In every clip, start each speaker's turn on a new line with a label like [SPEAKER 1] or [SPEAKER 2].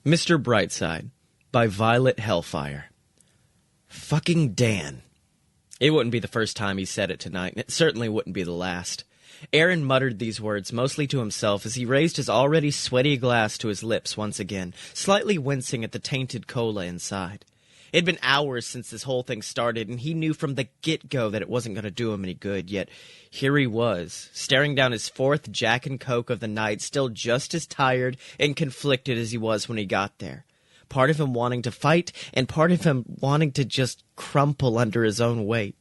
[SPEAKER 1] Mr. Brightside by Violet Hellfire. Fucking Dan. It wouldn't be the first time he said it tonight, and it certainly wouldn't be the last. Arin muttered these words mostly to himself as he raised his already sweaty glass to his lips once again, slightly wincing at the tainted cola inside. It had been hours since this whole thing started, and he knew from the get-go that it wasn't going to do him any good, yet here he was, staring down his fourth Jack and Coke of the night, still just as tired and conflicted as he was when he got there. Part of him wanting to fight, and part of him wanting to just crumple under his own weight.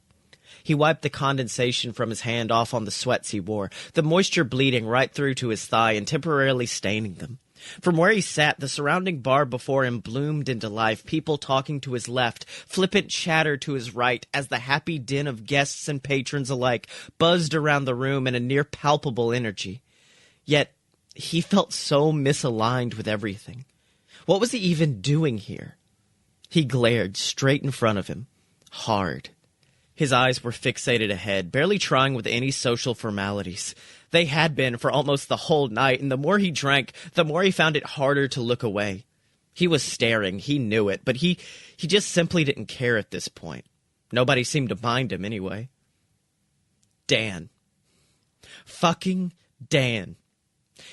[SPEAKER 1] He wiped the condensation from his hand off on the sweats he wore, the moisture bleeding right through to his thigh and temporarily staining them. From where he sat, the surrounding bar before him bloomed into life, people talking to his left, flippant chatter to his right, as the happy din of guests and patrons alike buzzed around the room in a near-palpable energy. Yet, he felt so misaligned with everything. What was he even doing here? He glared straight in front of him, hard. His eyes were fixated ahead, barely trying with any social formalities. They had been for almost the whole night, and the more he drank, the more he found it harder to look away. He was staring, he knew it, but he just simply didn't care at this point. Nobody seemed to mind him anyway. Dan. Fucking Dan.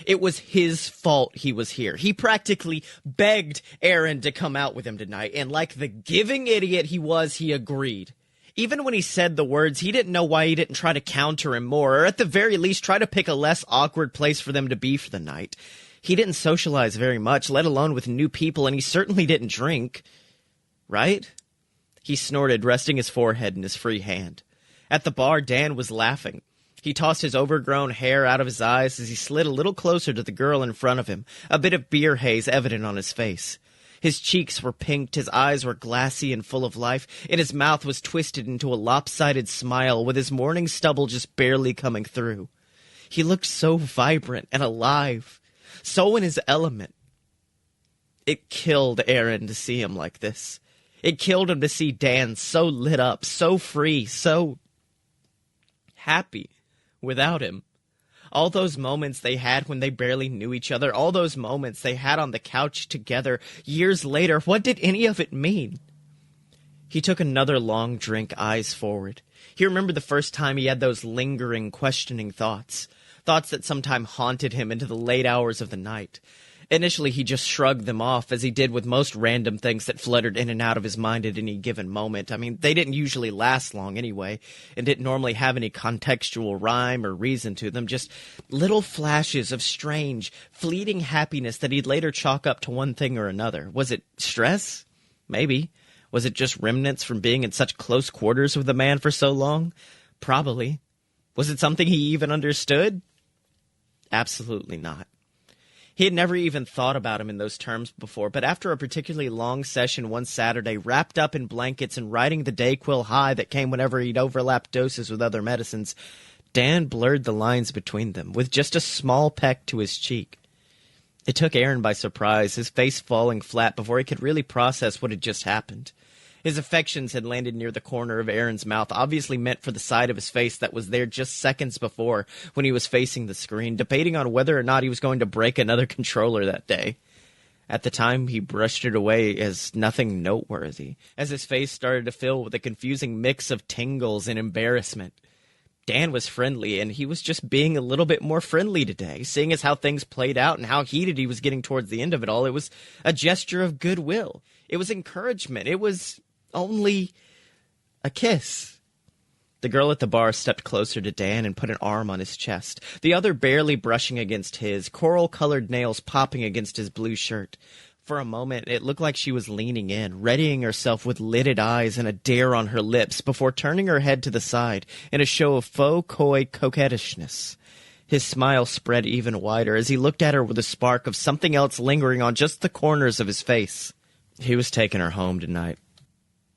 [SPEAKER 1] It was his fault he was here. He practically begged Arin to come out with him tonight, and like the giving idiot he was, he agreed. Even when he said the words, he didn't know why he didn't try to counter him more, or at the very least try to pick a less awkward place for them to be for the night. He didn't socialize very much, let alone with new people, and he certainly didn't drink. Right? He snorted, resting his forehead in his free hand. At the bar, Dan was laughing. He tossed his overgrown hair out of his eyes as he slid a little closer to the girl in front of him, a bit of beer haze evident on his face. His cheeks were pinked, his eyes were glassy and full of life, and his mouth was twisted into a lopsided smile with his morning stubble just barely coming through. He looked so vibrant and alive, so in his element. It killed Arin to see him like this. It killed him to see Dan so lit up, so free, so happy without him. All those moments they had when they barely knew each other, all those moments they had on the couch together years later, what did any of it mean? He took another long drink, eyes forward. He remembered the first time he had those lingering, questioning thoughts that sometime haunted him into the late hours of the night. Initially, he just shrugged them off, as he did with most random things that fluttered in and out of his mind at any given moment. I mean, they didn't usually last long anyway, and didn't normally have any contextual rhyme or reason to them, just little flashes of strange, fleeting happiness that he'd later chalk up to one thing or another. Was it stress? Maybe. Was it just remnants from being in such close quarters with the man for so long? Probably. Was it something he even understood? Absolutely not. He had never even thought about him in those terms before, but after a particularly long session one Saturday, wrapped up in blankets and riding the Dayquil high that came whenever he'd overlapped doses with other medicines, Dan blurred the lines between them, with just a small peck to his cheek. It took Arin by surprise, his face falling flat before he could really process what had just happened. His affections had landed near the corner of Arin's mouth, obviously meant for the side of his face that was there just seconds before when he was facing the screen, debating on whether or not he was going to break another controller that day. At the time, he brushed it away as nothing noteworthy, as his face started to fill with a confusing mix of tingles and embarrassment. Dan was friendly, and he was just being a little bit more friendly today, seeing as how things played out and how heated he was getting towards the end of it all. It was a gesture of goodwill. It was encouragement. It was only a kiss. The girl at the bar stepped closer to Dan and put an arm on his chest, the other barely brushing against his, coral-colored nails popping against his blue shirt. For a moment, it looked like she was leaning in, readying herself with lidded eyes and a dare on her lips before turning her head to the side in a show of faux coy coquettishness. His smile spread even wider as he looked at her with a spark of something else lingering on just the corners of his face. He was taking her home tonight.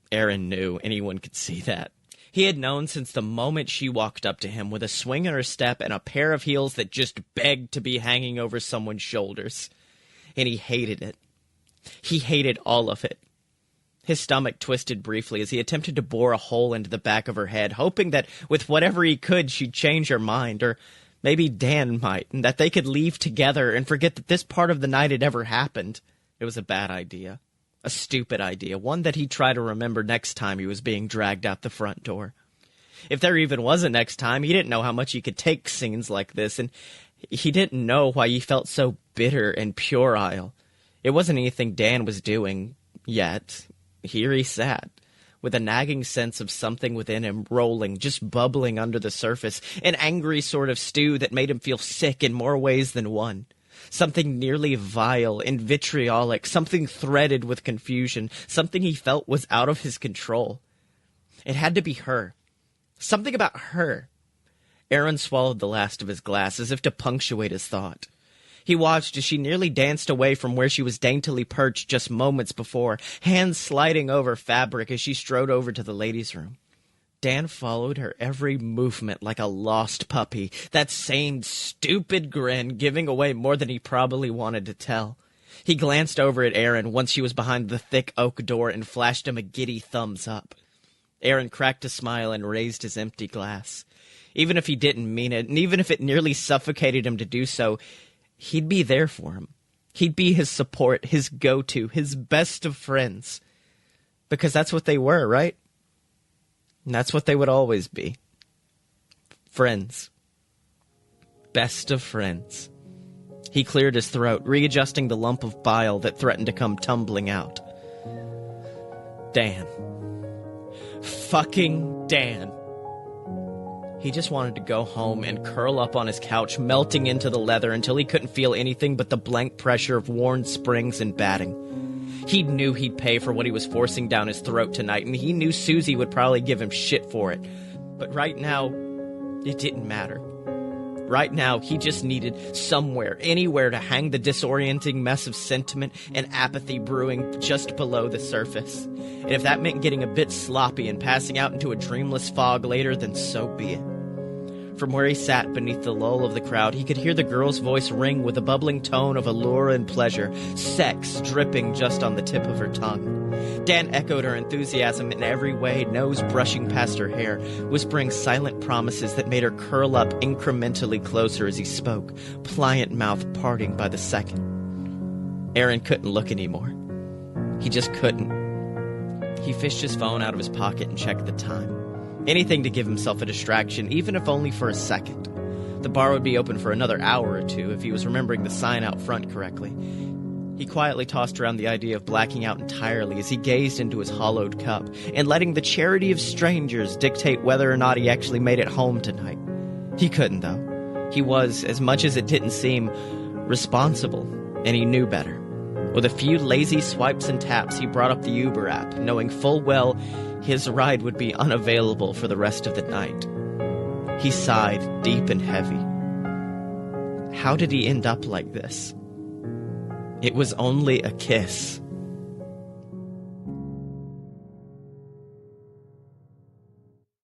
[SPEAKER 1] Arin knew anyone could see that. He had known since the moment she walked up to him with a swing in her step and a pair of heels that just begged to be hanging over someone's shoulders. And he hated it. He hated all of it. His stomach twisted briefly as he attempted to bore a hole into the back of her head, hoping that with whatever he could she'd change her mind, or maybe Dan might, and that they could leave together and forget that this part of the night had ever happened. It was a bad idea. A stupid idea. One that he'd try to remember next time he was being dragged out the front door. If there even was a next time, he didn't know how much he could take scenes like this, and he didn't know why he felt so bitter and puerile. It wasn't anything Dan was doing, yet. Here he sat, with a nagging sense of something within him rolling, just bubbling under the surface, an angry sort of stew that made him feel sick in more ways than one. Something nearly vile and vitriolic, something threaded with confusion, something he felt was out of his control. It had to be her. Something about her. Arin swallowed the last of his glass as if to punctuate his thought. He watched as she nearly danced away from where she was daintily perched just moments before, hands sliding over fabric as she strode over to the ladies' room. Dan followed her every movement like a lost puppy, that same stupid grin giving away more than he probably wanted to tell. He glanced over at Arin once she was behind the thick oak door and flashed him a giddy thumbs up. Arin cracked a smile and raised his empty glass. Even if he didn't mean it, and even if it nearly suffocated him to do so, he'd be there for him. He'd be his support, his go-to, his best of friends. Because that's what they were, right? And that's what they would always be. Friends. Best of friends. He cleared his throat, readjusting the lump of bile that threatened to come tumbling out. Dan. Fucking Dan. He just wanted to go home and curl up on his couch, melting into the leather until he couldn't feel anything but the blank pressure of worn springs and batting. He knew he'd pay for what he was forcing down his throat tonight, and he knew Susie would probably give him shit for it. But right now, it didn't matter. Right now, he just needed somewhere, anywhere to hang the disorienting mess of sentiment and apathy brewing just below the surface. And if that meant getting a bit sloppy and passing out into a dreamless fog later, then so be it. From where he sat beneath the lull of the crowd, he could hear the girl's voice ring with a bubbling tone of allure and pleasure, sex dripping just on the tip of her tongue. Dan echoed her enthusiasm in every way, nose brushing past her hair, whispering silent promises that made her curl up incrementally closer as he spoke, pliant mouth parting by the second. Arin couldn't look anymore. He just couldn't. He fished his phone out of his pocket and checked the time. Anything to give himself a distraction, even if only for a second. The bar would be open for another hour or two if he was remembering the sign out front correctly. He quietly tossed around the idea of blacking out entirely as he gazed into his hollowed cup and letting the charity of strangers dictate whether or not he actually made it home tonight. He couldn't, though. He was, as much as it didn't seem, responsible, and he knew better. With a few lazy swipes and taps, he brought up the Uber app, knowing full well his ride would be unavailable for the rest of the night. He sighed deep and heavy. How did he end up like this? It was only a kiss.